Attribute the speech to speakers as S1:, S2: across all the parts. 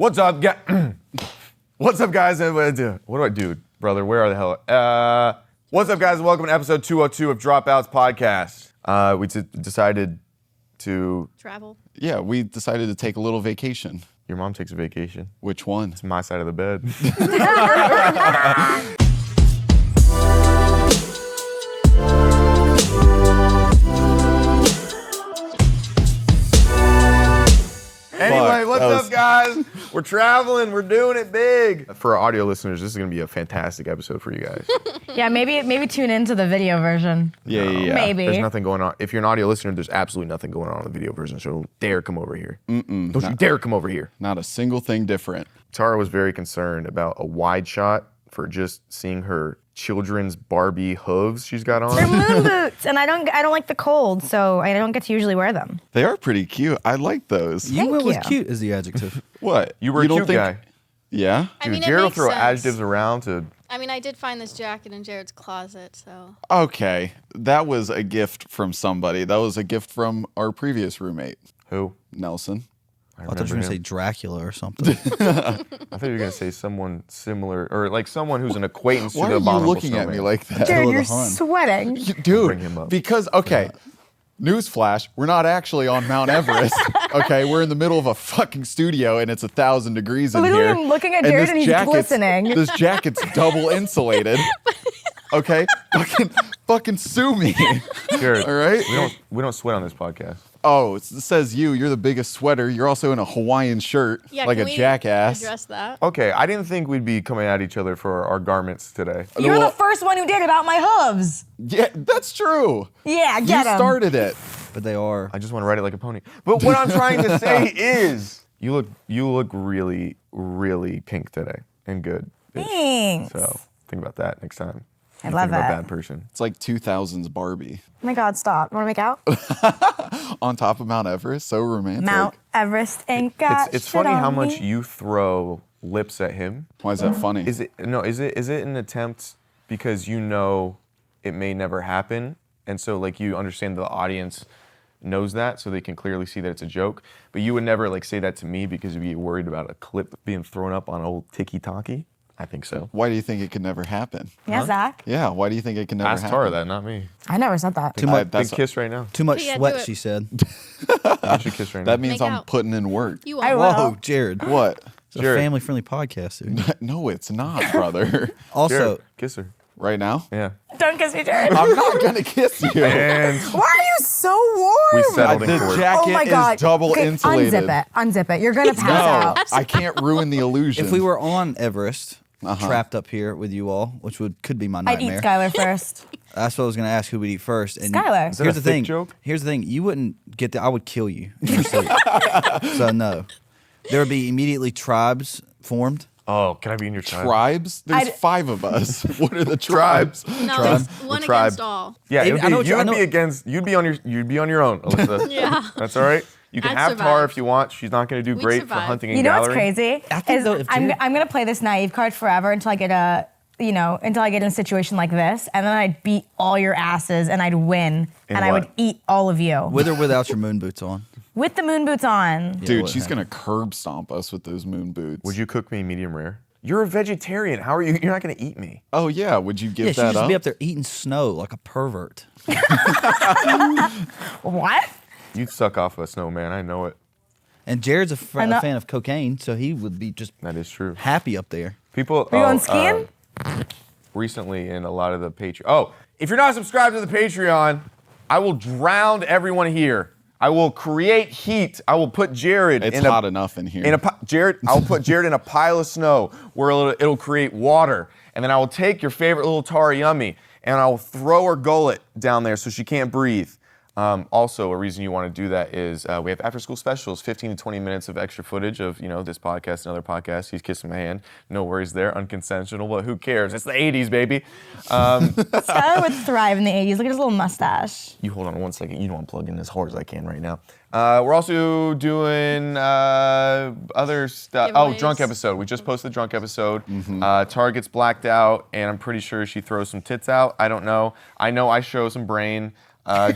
S1: What's up, What's up, guys? What do I do, brother? Where are the hell? What's up, guys? Welcome to episode 202 of Dropouts podcast. We decided to
S2: travel.
S3: Yeah, we decided to take a little vacation.
S1: Your mom takes a vacation.
S3: Which one?
S1: It's my side of the bed. Anyway, what's up, guys? We're traveling. We're doing it big. For our audio listeners, this is going to be a fantastic episode for you guys.
S4: Yeah, maybe tune into the video version.
S3: Yeah.
S4: Maybe.
S1: There's nothing going on. If you're an audio listener, there's absolutely nothing going on in the video version, so don't dare come over here. Don't you dare come over here.
S3: Not a single thing different.
S1: Tara was very concerned about a wide shot for just seeing her children's Barbie hooves she's got on.
S4: They're moon boots, and I don't like the cold, so I don't get to usually wear them.
S3: They are pretty cute. I like those.
S4: Thank
S5: went with
S4: you.
S5: cute is the adjective.
S3: What?
S1: You were a cute guy.
S3: Yeah?
S1: Dude, Jared will throw adjectives around to...
S2: I mean, I did find this jacket in Jared's closet, so...
S3: Okay. That was a gift from somebody. That was a gift from our previous roommate.
S1: Who?
S3: Nelson.
S5: I thought you were going to say Dracula or something.
S1: I thought you were going to say someone similar, or like someone who's an acquaintance
S3: Why
S1: to the
S3: are you
S1: Abominable
S3: looking at
S1: Snowman.
S3: me like that?
S4: Jared, you're
S5: Hun.
S4: sweating.
S3: Dude,
S1: Bring him up.
S3: because, okay, newsflash, we're not actually on Mount Everest, okay? We're in the middle of a fucking studio and it's 1,000 degrees in
S4: Literally,
S3: here.
S4: I'm looking at Jared
S3: this
S4: and he's
S3: jacket's-
S4: glistening.
S3: This jacket's double insulated, okay? Fucking sue me,
S1: Jared,
S3: all right?
S1: we don't sweat on this podcast.
S3: Oh, it says you're the biggest sweater. You're also in a Hawaiian shirt,
S2: Yeah,
S3: like
S2: can
S3: a
S2: we
S3: jackass.
S2: address that?
S1: Okay, I didn't think we'd be coming at each other for our garments today.
S4: You're
S3: Well-
S4: the first one who did about my hooves.
S3: Yeah, that's true.
S4: Yeah,
S3: You
S4: get 'em.
S3: started it.
S5: But they are.
S1: I just want to ride it like a pony. But what I'm trying to say is, you look really, really pink today and good. bitch.
S4: Thanks.
S1: So think about that next time.
S4: I
S1: You
S4: love
S1: think about
S4: it.
S1: bad person.
S3: It's like 2000s Barbie
S4: Oh my God, stop. Want to make out?
S3: on top of Mount Everest. So romantic.
S4: Mount Everest ain't got
S1: It's
S4: shit
S1: funny
S4: on
S1: how much
S4: me.
S1: you throw lips at him.
S3: Why is that funny?
S1: Is it an attempt because you know it may never happen, and so like you understand the audience knows that, so they can clearly see that it's a joke. But you would never like say that to me because you'd be worried about a clip being thrown up on old Tiki-Taki. I think so.
S3: Why do you think it could never happen?
S4: Yeah, Zach.
S3: Yeah, why do you think it can never
S1: Ask
S3: happen?
S1: Tara that, not me.
S4: I never said that.
S5: Too much,
S1: Big
S3: That's-
S1: kiss right now.
S5: too much
S2: Yeah, do
S5: sweat,
S2: it.
S5: she said.
S1: You should kiss right now.
S3: That means
S2: Make
S3: I'm
S2: out.
S3: putting in work.
S2: You
S4: I
S2: are.
S4: will.
S5: Whoa, Jared.
S3: What?
S5: It's a
S1: Jared.
S5: family-friendly podcast, dude.
S3: No, it's not, brother.
S5: Also,
S1: Jared, kiss her.
S3: Right now?
S1: Yeah.
S4: Don't kiss me, Jared.
S3: I'm not gonna kiss you.
S1: And
S4: Why are you so warm?
S1: we settled
S3: The
S1: in court.
S3: jacket
S4: Oh my God.
S3: is double
S4: Okay,
S3: insulated.
S4: Unzip it. You're gonna pass
S3: No,
S4: out.
S3: I can't ruin the illusion.
S5: if we were on Everest, trapped up here with you all, which could be my
S4: I'd eat
S5: nightmare.
S4: Skyler first.
S5: That's what I was going to ask, who would eat first. And
S4: Skyler. Is
S1: that
S5: Here's
S1: a
S5: the
S1: thick
S5: thing.
S1: joke?
S5: Here's the thing. You wouldn't get I would kill you in your sleep. So no. There would be immediately tribes formed.
S1: Oh, can I be in your tribe?
S3: tribes, there's
S4: I'd-
S3: 5 of us. What are the tribes?
S2: No,
S5: Tribe.
S2: it's one
S1: tribe.
S2: against all.
S1: Yeah,
S5: I know what
S1: you
S5: I
S1: would
S5: know-
S1: be against. You'd be on your own, Alyssa.
S2: Yeah.
S1: That's all right. You can
S2: I'd
S1: have Tara
S2: survive.
S1: if you want. She's not going to do
S2: We'd
S1: great for
S2: survive.
S1: hunting and
S4: You know what's
S1: gallery.
S4: crazy?
S5: I think
S4: Is
S5: though, if
S4: I'm
S5: Jared-
S4: gonna play this naive card forever until I get until I get in a situation like this, and then I'd beat all your asses and I'd win,
S1: In
S4: and I would
S1: what?
S4: eat all of you
S5: With or without your moon boots on.
S4: with the moon boots on.
S3: Dude,
S5: what
S3: she's
S5: happened?
S3: gonna curb stomp us with those moon boots.
S1: Would you cook me medium rare? You're a vegetarian. How are you? You're not going to eat me.
S3: Oh yeah, would you give
S5: Yeah, she'd
S3: that
S5: just
S3: up?
S5: be up there eating snow like a pervert.
S4: What?
S1: You'd suck off a snowman. I know it.
S5: And Jared's a
S4: I'm not-
S5: fan of cocaine, so he would be just
S1: That is true.
S5: happy up there.
S1: People.
S4: Are you going skiing?
S1: Recently, in a lot of the Patreon. Oh, if you're not subscribed to the Patreon, I will drown everyone here. I will create heat. I will put Jared
S3: It's
S1: in
S3: hot
S1: a
S3: enough in here.
S1: I'll put Jared in a pile of snow where it'll create water, and then I will take your favorite little Tara Yummy and I will throw her gullet down there so she can't breathe. Also, a reason you want to do that is we have after-school specials, 15 to 20 minutes of extra footage of this podcast and other podcasts. He's kissing my hand. No worries there, unconsensual, but who cares? It's the 80s, baby.
S4: Skyler would thrive in the 80s. Look at his little mustache.
S1: You hold on 1 second. You know I'm plugging as hard as I can right now. We're also doing other stuff. Oh,
S2: Giveaways.
S1: drunk episode. We just posted the drunk episode. Tara gets blacked out, and I'm pretty sure she throws some tits out. I don't know. I know I show some brain.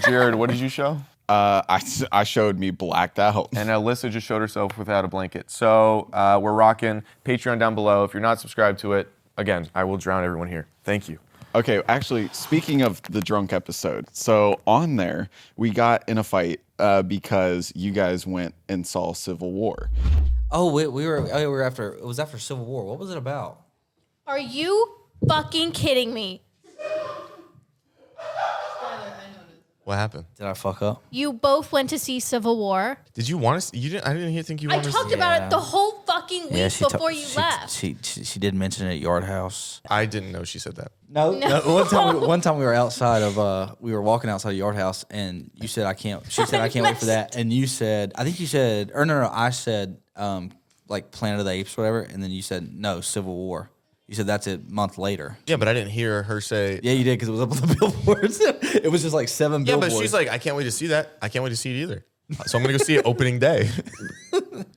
S1: Jared, what did you show?
S3: I showed me blacked out.
S1: And Alyssa just showed herself without a blanket. So we're rocking Patreon down below. If you're not subscribed to it, again, I will drown everyone here. Thank you.
S3: Okay, actually, speaking of the drunk episode, so on there, we got in a fight because you guys went and saw Civil War.
S6: Oh, we were after. It was after Civil War. What was it about?
S2: Are you fucking kidding me?
S7: What happened?
S6: Did I fuck up?
S2: You both went to see Civil War.
S7: Did you want to? You didn't. I didn't think you
S2: I
S7: wanted
S2: talked
S7: to.
S2: about it the whole fucking week before you left.
S6: She did mention it at Yard House.
S7: I didn't know she said that.
S6: No. One time we were outside of we were walking outside of Yard House, and you said I can't. She said I can't wait for that, and you said I think you said or no I said like Planet of the Apes or whatever, and then you said no Civil War. You said that's a month later.
S7: Yeah, but I didn't hear her say.
S6: Yeah, you did because it was up on the billboards. It was just like 7
S7: Yeah,
S6: billboards.
S7: but she's like, I can't wait to see that. I can't wait to see it either. So I'm gonna go see it opening day.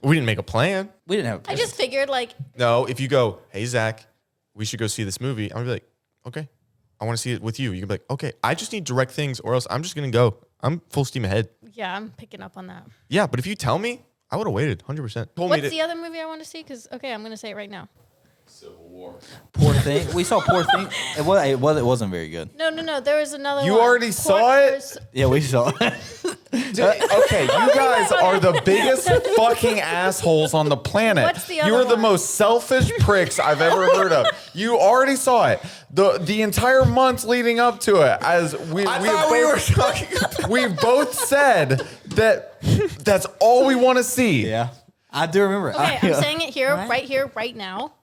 S7: We didn't make a plan.
S6: we didn't have.
S2: I just figured like
S7: No, if you go, hey Zach, we should go see this movie. I'm gonna be like, okay, I want to see it with you. You can be like, okay, I just need direct things, or else I'm just gonna go. I'm full steam ahead.
S2: yeah, I'm picking up on that.
S7: Yeah, but if you tell me, I would have waited 100%.
S2: What's the other movie I want to see? Because okay, I'm gonna say it right now.
S6: Poor Thing. We saw Poor Thing. It wasn't very good.
S2: No. There was another.
S1: You
S2: one.
S1: already saw it?
S6: Yeah, we saw it.
S1: Okay, you guys are the biggest fucking assholes on the planet.
S2: What's the
S1: You
S2: other
S1: are the
S2: one?
S1: most selfish pricks I've ever heard of. You already saw it. The entire month leading up to it, as we both said that that's all we want to see.
S6: Yeah, I do remember it.
S2: Okay, I'm saying it here, right now.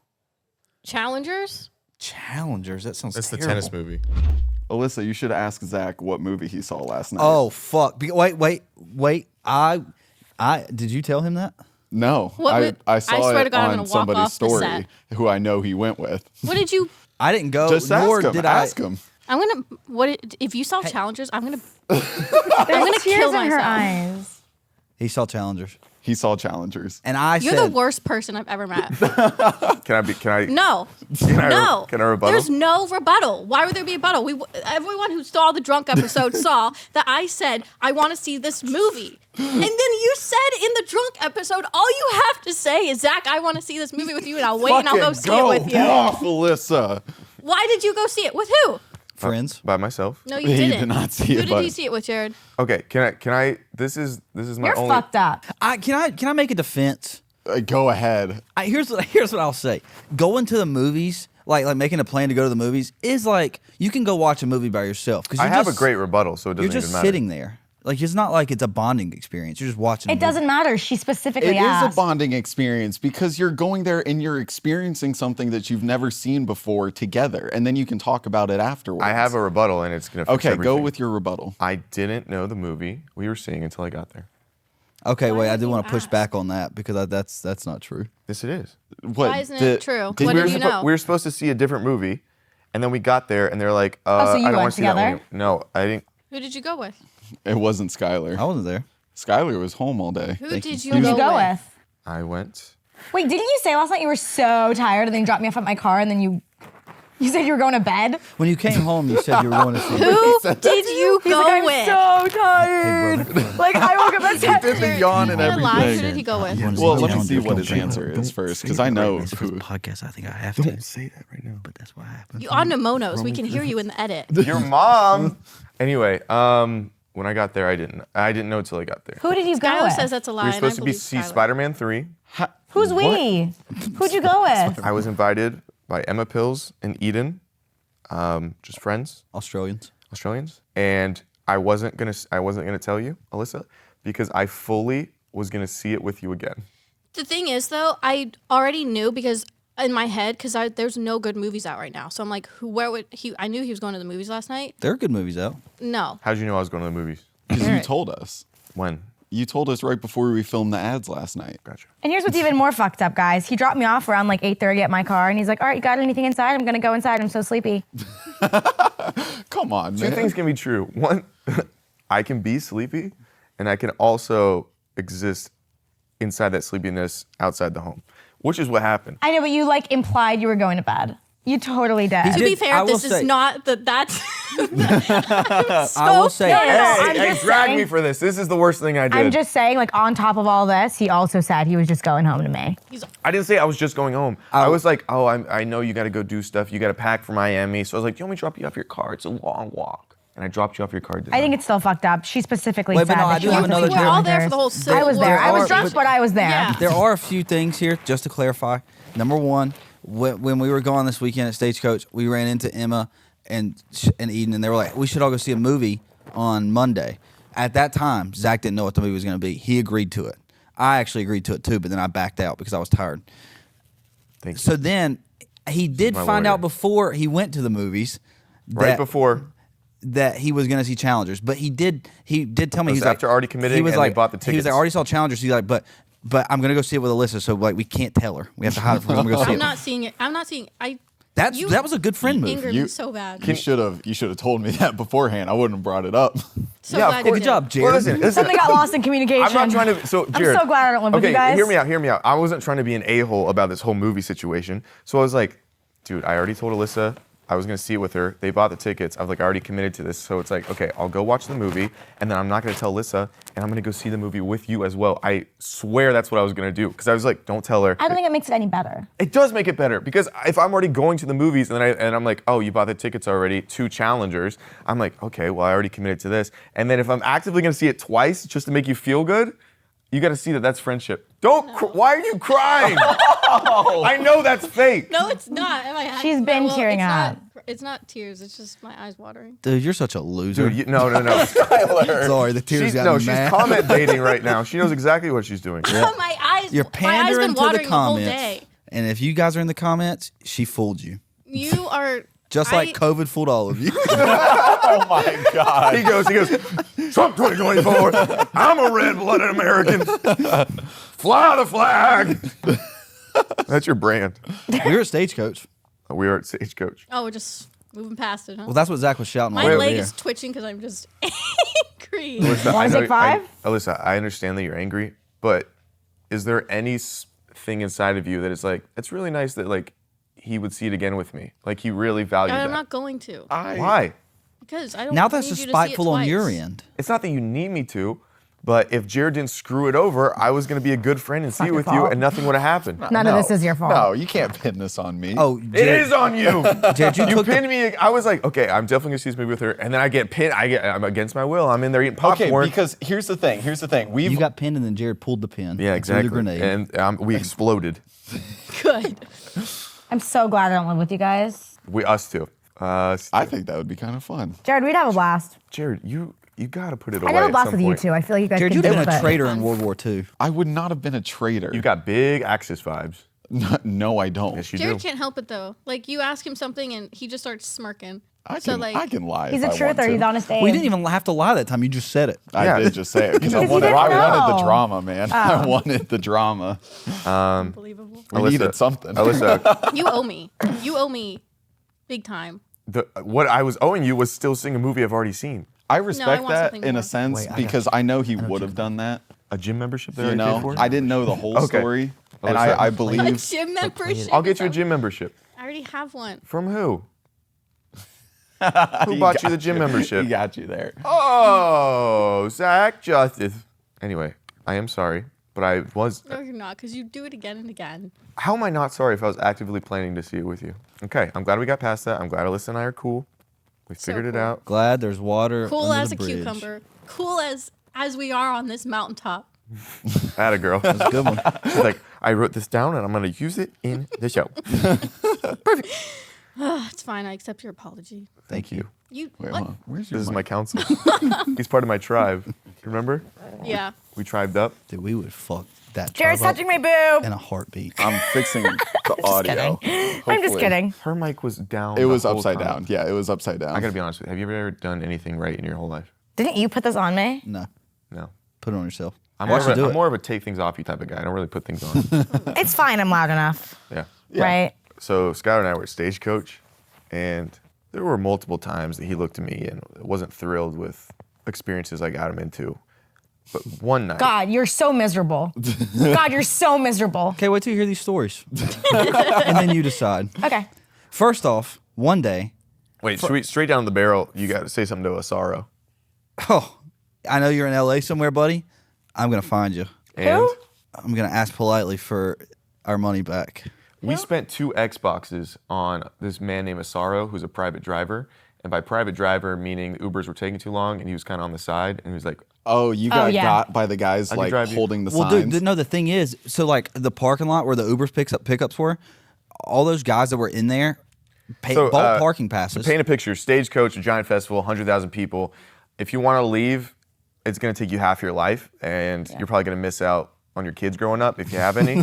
S2: Challengers.
S6: Challengers. That sounds.
S7: That's the
S6: terrible.
S7: tennis movie.
S3: Alyssa, you should ask Zach what movie he saw last night.
S5: Oh fuck! Wait. I did you tell him that?
S3: No,
S2: What
S3: I
S2: I
S3: saw
S2: swear to
S3: it
S2: God, I'm
S3: on
S2: gonna walk
S3: somebody's
S2: off the
S3: story
S2: set.
S3: who I know he went with.
S2: What did you?
S5: I didn't go.
S3: Just
S5: nor
S3: ask him.
S5: did
S3: Ask
S5: I.
S3: him.
S2: I'm gonna. If you saw Challengers, I'm gonna
S4: There's
S2: kill
S4: tears in her
S2: myself.
S4: eyes.
S5: He saw Challengers,
S3: He saw Challengers.
S5: and I
S2: You're
S5: said,
S2: the worst person I've ever met.
S1: Can I?
S2: No.
S1: Can I,
S2: No.
S1: Can I rebuttal?
S2: There's no rebuttal. Why would there be a rebuttal? Everyone who saw the drunk episode saw that I said, I want to see this movie. And then you said in the drunk episode, all you have to say is, Zach, I want to see this movie with you, and I'll wait and I'll go see it with you.
S3: off, Alyssa.
S2: Why did you go see it? With who?
S5: friends.
S1: By myself.
S2: No, you
S3: He
S2: didn't.
S3: did not see
S2: Who
S3: it,
S2: did
S3: but-
S2: you see it with, Jared?
S1: Okay, can I? This is my
S4: You're
S1: only.
S4: fucked up.
S5: Can I make a defense?
S3: Go ahead.
S5: Here's what I'll say. Going to the movies, like making a plan to go to the movies, is like you can go watch a movie by yourself because
S1: I have a great rebuttal, so it doesn't
S5: You're just
S1: even matter.
S5: sitting there. Like it's not like it's a bonding experience. You're just watching.
S4: It doesn't matter. She specifically
S3: It is
S4: asked.
S3: a bonding experience because you're going there and you're experiencing something that you've never seen before together, and then you can talk about it afterwards.
S1: I have a rebuttal, and it's gonna. Fix
S3: Okay, go
S1: everything.
S3: with your rebuttal.
S1: I didn't know the movie we were seeing until I got there.
S5: Okay,
S2: Why
S5: wait. I
S2: did
S5: do
S2: you
S5: want to push
S2: ask?
S5: back on that because that's not true.
S1: Yes, it is.
S3: What?
S2: Why isn't it true?
S3: did
S2: What
S3: we-
S2: did you know?
S1: We were supposed to see a different movie, and then we got there, and they're like,
S4: so you
S1: I don't
S4: went
S1: want to see that
S4: together?
S1: one. No, I didn't.
S2: Who did you go with?
S3: It wasn't Skyler.
S5: I wasn't there.
S3: Skyler was home all day.
S2: Who did you
S4: Who'd
S2: go
S4: you go
S2: with?
S4: with?
S1: I went.
S4: Wait, didn't you say last night you were so tired and then you dropped me off at my car and then you said you were going to bed?
S5: When you came home, you said you were going to see.
S2: Who did you
S4: He's
S2: go
S4: like, I'm
S2: with?
S4: so tired. Like I woke up at
S3: He did the yawn and
S2: I'm gonna lie. Who
S3: everything.
S2: did he go with?
S3: Well, let me see what his answer is first, because I know who.
S5: podcast. I think I have
S1: Don't say that right now.
S5: but that's what happened.
S2: You on Monos. We can hear you in the edit.
S1: Your mom. Anyway, when I got there, I didn't know till I got there.
S4: Who did you go
S2: Skyler
S4: with?
S2: says that's a lie.
S1: We were
S2: and I
S1: supposed to
S2: believe
S1: see
S2: Skyler.
S1: Spider-Man 3.
S4: Who's we? Who'd you go with?
S1: I was invited by Emma Pills and Eden, just friends,
S5: Australians.
S1: Australians, and I wasn't gonna tell you, Alyssa, because I fully was gonna see it with you again.
S2: The thing is, though, I already knew because in my head, because there's no good movies out right now. So I'm like, where would he? I knew he was going to the movies last night.
S5: There are good movies out.
S2: No.
S1: How'd you know I was going to the movies?
S3: Because you
S2: Garrett.
S3: told us.
S1: When?
S3: You told us right before we filmed the ads last night.
S1: Gotcha.
S4: And here's what's even more fucked up, guys. He dropped me off around like 8:30 at my car, and he's like, "All right, you got anything inside? I'm gonna go inside. I'm so sleepy."
S3: Come on,
S1: Two
S3: man.
S1: things can be true. One, I can be sleepy, and I can also exist inside that sleepiness outside the home, which is what happened.
S4: I know, but you like implied you were going to bed. You totally did.
S2: To
S5: did-
S2: be
S5: I
S2: fair,
S5: will
S2: this
S5: say-
S2: is not that's.
S5: I will say,
S4: No,
S1: Hey,
S4: I'm
S1: hey,
S4: just
S1: drag
S4: saying-
S1: me for this. This is the worst thing I did.
S4: I'm just saying, like, on top of all this, he also said he was just going home to me.
S1: I didn't say I was just going home. I was like, oh, I know you got to go do stuff. You got to pack for Miami. So I was like, do you want me to drop you off your car? It's a long walk. And I dropped you off your car.
S4: I think it's still fucked up. She specifically
S5: Wait, but
S4: said
S5: no, I
S4: that
S5: do
S4: she
S5: have
S4: wants to
S5: another
S4: see
S2: We're all there
S4: calendars.
S2: for the whole Civil
S4: I was there.
S2: War.
S4: I was
S5: Or-
S4: drunk, but I was there.
S2: Yeah.
S5: there are a few things here just to clarify. Number one, when we were gone this weekend at Stagecoach, we ran into Emma and Eden, and they were like, "We should all go see a movie on Monday." At that time, Zach didn't know what the movie was going to be. He agreed to it. I actually agreed to it too, but then I backed out because I was tired.
S1: Thank you.
S5: So then he did
S1: my
S5: find
S1: lawyer.
S5: out before he went to the movies
S1: right before.
S5: that he was going to see Challengers, but he did tell me
S1: Was
S5: he was
S1: after
S5: like,
S1: already committing
S5: he was
S1: and they
S5: like,
S1: bought the
S5: He was like,
S1: tickets.
S5: I already saw Challengers. He's like, but I'm going to go see it with Alyssa, so like we can't tell her. We have to hide it from her. I'm going to go see
S2: I'm
S5: it.
S2: not seeing it. I'm not seeing. You
S5: That was a good friend move.
S2: angered
S3: You-
S2: me so bad.
S3: You should have told me that beforehand. I wouldn't have brought it up.
S2: So
S1: Yeah, of
S2: glad
S1: course.
S2: you
S5: Good
S2: did.
S5: job, Jared.
S1: Well, listen.
S4: Something got lost in communication.
S1: I'm not trying to. So, Jared,
S4: I'm so glad I don't live with
S1: okay,
S4: you guys.
S1: hear me out. I wasn't trying to be an a-hole about this whole movie situation. So I was like, dude, I already told Alyssa I was gonna see it with her. They bought the tickets. I was like, I already committed to this. So it's like, okay, I'll go watch the movie, and then I'm not gonna tell Alyssa, and I'm gonna go see the movie with you as well. I swear that's what I was gonna do, because I was like, don't tell her.
S4: I don't think it makes it any better.
S1: It does make it better, because if I'm already going to the movies and I'm like, oh, you bought the tickets already, 2 Challengers, I'm like, okay, well, I already committed to this. And then if I'm actively gonna see it twice just to make you feel good, you gotta see that that's friendship. Why are you crying? I know that's fake.
S2: No, it's not.
S4: She's been tearing
S2: it's
S4: up.
S2: It's not tears. It's just my eyes watering.
S5: Dude, you're such a loser.
S1: Dude, no.
S5: Sorry, the tears
S1: She's,
S5: got
S1: no,
S5: me
S1: she's
S5: mad.
S1: comment dating right now. She knows exactly what she's doing.
S2: My eyes.
S5: You're
S2: my eyes
S5: pandering
S2: been
S5: to
S2: watering
S5: the
S2: the whole
S5: comments,
S2: day.
S5: and if you guys are in the comments, she fooled you.
S2: You are
S5: Just like COVID fooled all of you.
S3: Oh my God.
S1: He goes, Trump 2024, I'm a red-blooded American. Fly the flag. That's your brand.
S5: We were at Stagecoach.
S1: We are at Stagecoach.
S2: Oh, we're just moving past it, huh?
S5: Well, that's what Zach was shouting.
S2: My
S5: over
S2: leg
S5: there.
S2: is twitching because I'm just angry.
S1: Alyssa,
S4: Wanna take 5?
S1: Alyssa, I understand that you're angry, but is there any thing inside of you that is like, it's really nice that like he would see it again with me? Like he really valued
S2: I'm
S1: that.
S2: not going to
S1: Why?
S2: because I don't.
S5: Now that's
S2: need
S5: just
S2: you to see it
S5: spiteful on
S2: twice.
S5: your end.
S1: It's not that you need me to, but if Jared didn't screw it over, I was going to be a good friend and see
S4: not
S1: it
S4: your
S1: with you,
S4: fault.
S1: and nothing would have happened.
S4: None of this is your fault.
S3: No, you can't pin this on me.
S5: Oh,
S1: It
S5: Jared,
S1: is on you.
S5: Jared, you
S1: You
S5: took
S1: pinned me. I was like, okay, I'm definitely gonna see this movie with her, and then I get pinned. I'm against my will. I'm in there eating
S3: okay,
S1: popcorn.
S3: because here's the thing.
S5: you got pinned, and then Jared pulled the pin.
S1: Yeah,
S5: and threw
S1: exactly.
S5: The grenade.
S1: And we exploded.
S2: Good.
S4: I'm so glad I don't live with you guys.
S1: Us two.
S3: I think that would be kind of fun.
S4: Jared, we'd have a blast.
S1: Jared, you gotta put it away.
S4: I'd have a
S1: at
S4: blast
S1: some
S4: with you
S1: point.
S4: too. I feel like you guys
S5: Jared,
S4: can
S5: you'd have
S4: deal
S5: been
S4: with
S5: a
S4: it.
S5: traitor in World War II.
S3: I would not have been a traitor.
S1: You got big Axis vibes.
S3: No, I don't.
S1: Yes, you
S2: Jared
S1: do.
S2: can't help it though. Like you ask him something and he just starts smirking.
S3: I
S2: So
S3: can,
S2: like
S3: I can lie.
S4: He's
S3: if
S4: a
S3: I want
S4: truther.
S3: to.
S4: He's honest.
S5: We didn't even have to lie that time. You just said it.
S3: I
S1: Yeah.
S3: did just say it because I
S4: Because you
S3: wanted
S4: didn't
S3: the
S4: know.
S3: drama, man. I wanted the drama.
S2: unbelievable.
S3: We needed something.
S1: Alyssa,
S2: You owe me. You owe me, big time.
S1: what I was owing you was still seeing a movie I've already seen.
S3: I respect
S2: want
S3: that
S2: something
S3: in
S2: more.
S3: a sense
S5: Wait, I got
S3: because I know he would have done that.
S1: A gym membership that I
S3: You
S1: paid
S3: know,
S1: for?
S3: I didn't know the whole
S1: Okay.
S3: story, and
S1: Alyssa.
S3: I
S2: A
S3: believe
S2: gym membership.
S1: I'll get you a gym membership.
S2: I already have one.
S1: From who? Who bought you the gym membership?
S3: he got you there.
S1: Oh, Zach Justice. Anyway, I am sorry, but I was.
S2: No, you're not, because you do it again and again.
S1: How am I not sorry if I was actively planning to see it with you? Okay, I'm glad we got past that. I'm glad Alyssa and I are cool. We
S2: So
S1: figured it
S2: cool.
S1: out.
S5: Glad there's water.
S2: Cool
S5: under
S2: as
S5: the
S2: a
S5: bridge.
S2: cucumber. Cool as we are on this mountaintop.
S1: Atta girl.
S5: That's a good one.
S1: She's like, I wrote this down and I'm gonna use it in the show.
S2: It's fine. I accept your apology.
S1: Thank you.
S2: You
S3: Wait,
S2: what?
S3: hold on. Where's your
S1: This is
S3: mic?
S1: my counsel. He's part of my tribe. Remember?
S2: Yeah.
S1: We tribed up.
S5: Dude, we would fuck that
S4: Jared's
S5: tribe up
S4: touching my boob.
S5: in a heartbeat.
S3: I'm fixing the audio.
S4: I'm just
S3: Hopefully.
S4: kidding.
S1: Her mic was down.
S3: It
S1: the
S3: was
S1: whole
S3: upside
S1: time.
S3: down. Yeah, it was upside down.
S1: I gotta be honest with you. Have you ever done anything right in your whole life?
S4: Didn't you put this on me?
S5: No,
S1: No.
S5: put it on yourself.
S1: I'm
S5: Watch you do it.
S1: more of a take things off you type of guy. I don't really put things on.
S4: It's fine. I'm loud enough.
S1: Yeah.
S4: Right?
S1: So Skyler and I were at Stagecoach, and there were multiple times that he looked at me and wasn't thrilled with experiences I got him into. But one night,
S4: God, you're so miserable. God, you're so miserable.
S5: Okay, wait till you hear these stories, and then you decide.
S4: Okay.
S5: First off, one day,
S1: Wait, straight down the barrel, you got to say something to Asaro.
S5: oh, I know you're in LA somewhere, buddy. I'm gonna find you.
S1: And
S5: I'm gonna ask politely for our money back.
S1: we spent 2 Xboxes on this man named Asaro, who's a private driver. And by private driver, meaning the Ubers were taking too long, and he was kind of on the side, and he was like,
S3: Oh, you got
S4: yeah.
S3: got by the guys
S1: can
S3: like
S1: drive you.
S3: holding the
S5: Well,
S3: signs.
S5: dude, no. The thing is, so like the parking lot where the Ubers pickups were, all those guys that were in there bought parking passes.
S1: To paint a picture, Stagecoach, a giant festival, 100,000 people. If you want to leave, it's going to take you half your life, and you're probably going to miss out on your kids growing up if you have any.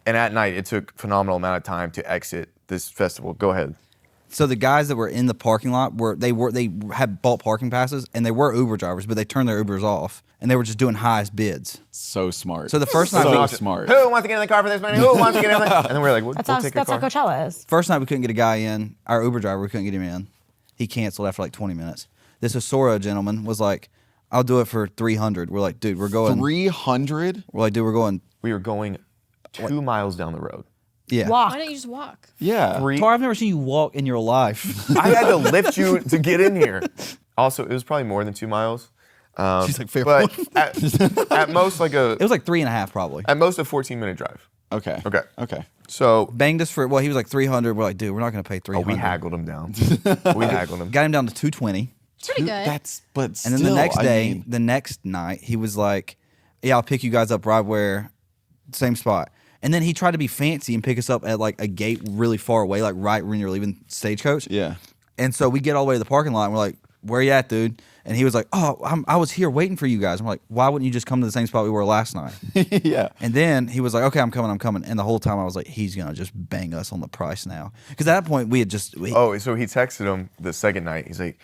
S1: And at night, it took a phenomenal amount of time to exit this festival. Go ahead.
S5: So the guys that were in the parking lot they had bought parking passes and they were Uber drivers, but they turned their Ubers off and they were just doing highest bids.
S3: So smart.
S5: So the first night,
S3: so
S5: we,
S3: smart.
S1: Who wants to get in the car for this money? Who wants to get in the And then we're like, we'll
S4: That's
S1: take a
S4: how
S1: car.
S4: Coachella is.
S5: first night we couldn't get a guy in. Our Uber driver, we couldn't get him in. He canceled after like 20 minutes. This Asoro gentleman was like, "I'll do it for 300." We're like, "Dude, we're going."
S3: 300?
S5: We're like, "Dude, we're going."
S1: We were going 2 miles down the road.
S5: Yeah.
S4: Walk.
S2: Why don't you just walk?
S3: Yeah.
S5: Tar, I've never seen you walk in your life.
S1: I had to lift you to get in here. Also, it was probably more than 2 miles.
S3: She's like, fair
S1: But
S3: point.
S1: at most,
S5: It was like 3.5 probably.
S1: at most a 14-minute drive.
S3: Okay.
S1: Okay.
S3: Okay.
S1: So
S5: Banged us for, well, he was like 300. We're like, "Dude, we're not going to pay 300.
S1: we haggled him down. We haggled him.
S5: Got him down to 220.
S2: It's pretty good.
S3: That's, but
S5: And
S3: still,
S5: then the next
S3: I
S5: day,
S3: mean,
S5: the next night, he was like, "Yeah, I'll pick you guys up right where, same spot." And then he tried to be fancy and pick us up at like a gate really far away, like right when you're leaving Stagecoach.
S3: yeah.
S5: And so we get all the way to the parking lot and we're like, "Where you at, dude?" And he was like, "Oh, I was here waiting for you guys." I'm like, "Why wouldn't you just come to the same spot we were last night?"
S3: Yeah.
S5: And then he was like, "Okay, I'm coming." And the whole time I was like, he's going to just bang us on the price now. Because at that point we had just,
S1: Oh, so he texted him the second night. He's like,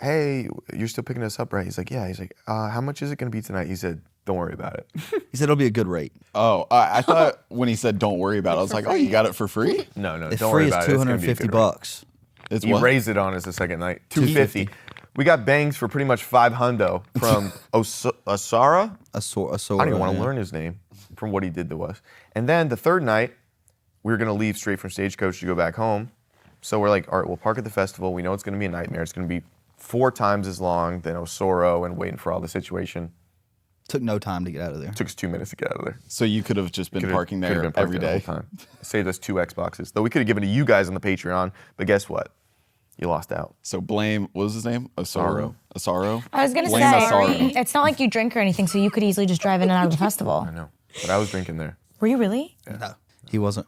S1: "Hey, you're still picking us up, right?" He's like, "Yeah." He's like, "How much is it going to be tonight?" He said, "Don't worry about it."
S5: he said it'll be a good rate.
S3: Oh, I thought when he said don't worry about it, I was like, oh, you got it for free?
S1: No,
S5: The
S1: don't
S5: free
S1: worry
S5: is
S1: about it. It's gonna be a good rate.
S5: $250.
S3: It's
S1: He
S3: what?
S1: raised it on us the second night. $250. We got bangs for pretty much $500 from Asara.
S5: A
S1: I don't even want to learn his name from what he did to us. And then the third night, we were going to leave straight from Stagecoach to go back home. So we're like, all right, we'll park at the festival. We know it's going to be a nightmare. It's going to be 4 times as long than Osoro and waiting for all the situation.
S5: Took no time to get out of there.
S1: Took us 2 minutes to get out of there.
S3: So you could have just been
S1: Could've-
S3: parking
S1: could've
S3: there
S1: been parked
S3: every
S1: there the
S3: day.
S1: whole time. Saved us 2 Xboxes. Though we could have given to you guys on the Patreon, but guess what? You lost out.
S3: So blame, what was his name? Asaro. Asaro?
S4: I was gonna
S3: Blame
S4: say,
S3: Asaro.
S4: it's not like you drink or anything, so you could easily just drive in and out of the festival.
S1: I know. But I was drinking there.
S4: Were you really?
S5: No, he wasn't.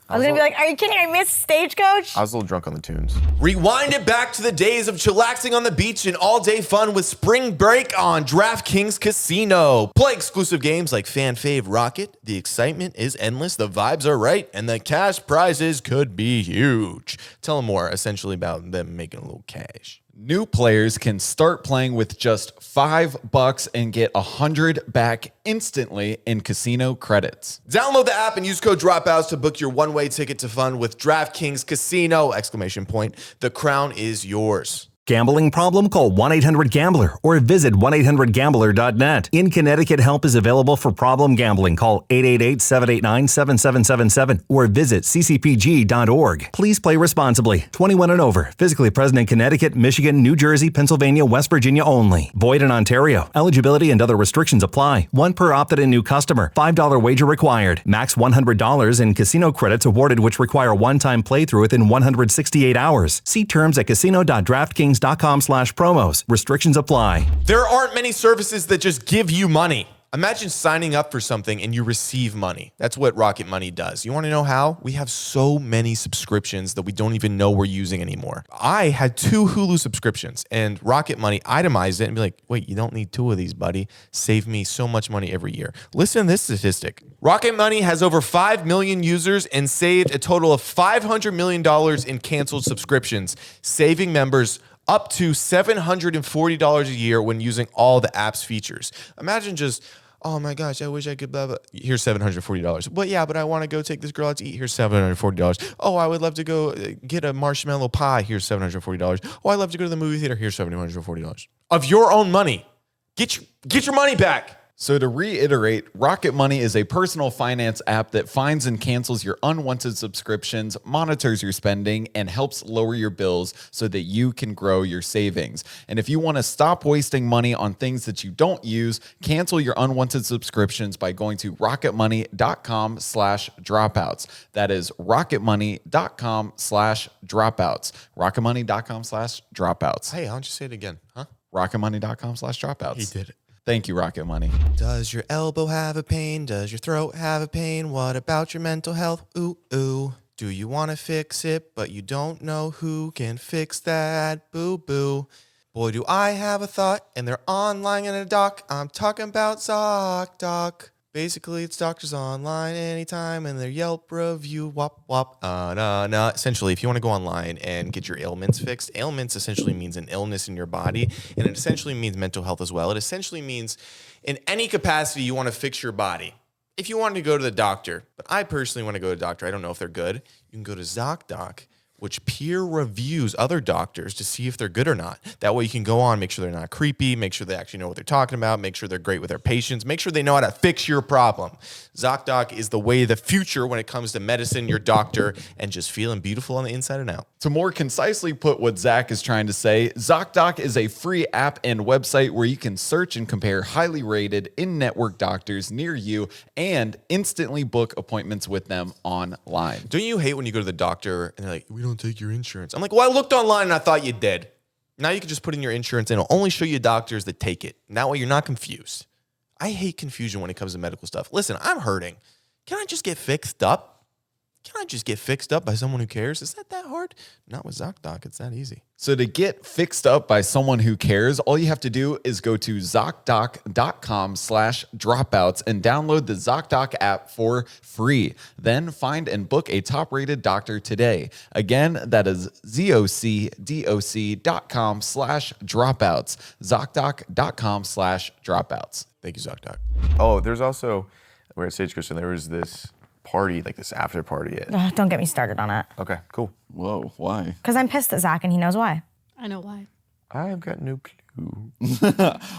S4: I was gonna be like, are you kidding? I missed Stagecoach.
S1: I was a little drunk on the tunes.
S7: Rewind it back to the days of chillaxing on the beach and all-day fun with Spring Break on DraftKings Casino. Play exclusive games like Fan Fave Rocket. The excitement is endless, the vibes are right, and the cash prizes could be huge. Tell them more, essentially, about them making a little cash.
S8: New players can start playing with just $5 and get 100 back instantly in casino credits.
S7: Download the app and use code Dropouts to book your one-way ticket to fun with DraftKings Casino! ! The crown is yours.
S9: Gambling problem? Call 1-800-GAMBLER or visit 1-800-GAMBLER.net. In Connecticut, help is available for problem gambling. Call 888-789-7777 or visit ccpg.org. Please play responsibly. 21 and over. Physically present in Connecticut, Michigan, New Jersey, Pennsylvania, West Virginia only. Void in Ontario. Eligibility and other restrictions apply. 1 per opted-in new customer. $5 wager required. Max $100 in casino credits awarded which require one-time playthrough within 168 hours. See terms at casino.draftkings.com/promos. Restrictions apply.
S7: There aren't many services that just give you money. Imagine signing up for something and you receive money. That's what Rocket Money does. You want to know how? We have so many subscriptions that we don't even know we're using anymore. I had 2 Hulu subscriptions and Rocket Money itemized it and be like, wait, you don't need 2 of these, buddy. Save me so much money every year. Listen to this statistic. Rocket Money has over 5 million users and saved a total of $500 million in canceled subscriptions, saving members up to $740 a year when using all the app's features. Imagine just, oh my gosh, I wish I could blah, blah. Here's $740. Well, yeah, but I want to go take this girl out to eat. Here's $740. Oh, I would love to go get a marshmallow pie. Here's $740. Oh, I'd love to go to the movie theater. Here's $740. Of your own money. Get your money back.
S8: So to reiterate, Rocket Money is a personal finance app that finds and cancels your unwanted subscriptions, monitors your spending, and helps lower your bills so that you can grow your savings. And if you want to stop wasting money on things that you don't use, cancel your unwanted subscriptions by going to rocketmoney.com/dropouts. That is rocketmoney.com/dropouts. rocketmoney.com/dropouts.
S7: Hey, why don't you say it again? Huh?
S8: rocketmoney.com/dropouts.
S7: He did it.
S8: Thank you, Rocket Money.
S7: Does your elbow have a pain? Does your throat have a pain? What about your mental health? Ooh, ooh. Do you want to fix it, but you don't know who can fix that? Boo, boo. Boy, do I have a thought, and they're online in a doc. I'm talking about ZocDoc. Basically, it's doctors online anytime, and their Yelp review, wop, wop, nah. Essentially, if you want to go online and get your ailments fixed, ailments essentially means an illness in your body, and it essentially means mental health as well. It essentially means in any capacity you want to fix your body. If you want to go to the doctor, but I personally want to go to the doctor, I don't know if they're good, you can go to ZocDoc, which peer reviews other doctors to see if they're good or not. That way you can go on, make sure they're not creepy, make sure they actually know what they're talking about, make sure they're great with their patients, make sure they know how to fix your problem. ZocDoc is the way of the future when it comes to medicine, your doctor, and just feeling beautiful on the inside and out.
S8: To more concisely put what Zach is trying to say, ZocDoc is a free app and website where you can search and compare highly rated in-network doctors near you and instantly book appointments with them online.
S7: Don't you hate when you go to the doctor and they're like, we don't take your insurance? I'm like, well, I looked online and I thought you did. Now you can just put in your insurance and it'll only show you doctors that take it. And that way you're not confused. I hate confusion when it comes to medical stuff. Listen, I'm hurting. Can I just get fixed up? Can I just get fixed up by someone who cares? Is that hard? Not with ZocDoc. It's that easy.
S8: So to get fixed up by someone who cares, all you have to do is go to ZocDoc.com/dropouts and download the ZocDoc app for free. Then find and book a top-rated doctor today. Again, that is ZocDoc.com/dropouts. ZocDoc.com/dropouts.
S7: Thank you, ZocDoc.
S1: Oh, there's also, we're at Stagecoach, and there was this party, like this after party at.
S4: Don't get me started on it.
S1: Okay, cool.
S3: Whoa, why?
S4: Because I'm pissed at Zach and he knows why.
S2: I know why.
S1: I've got no clue.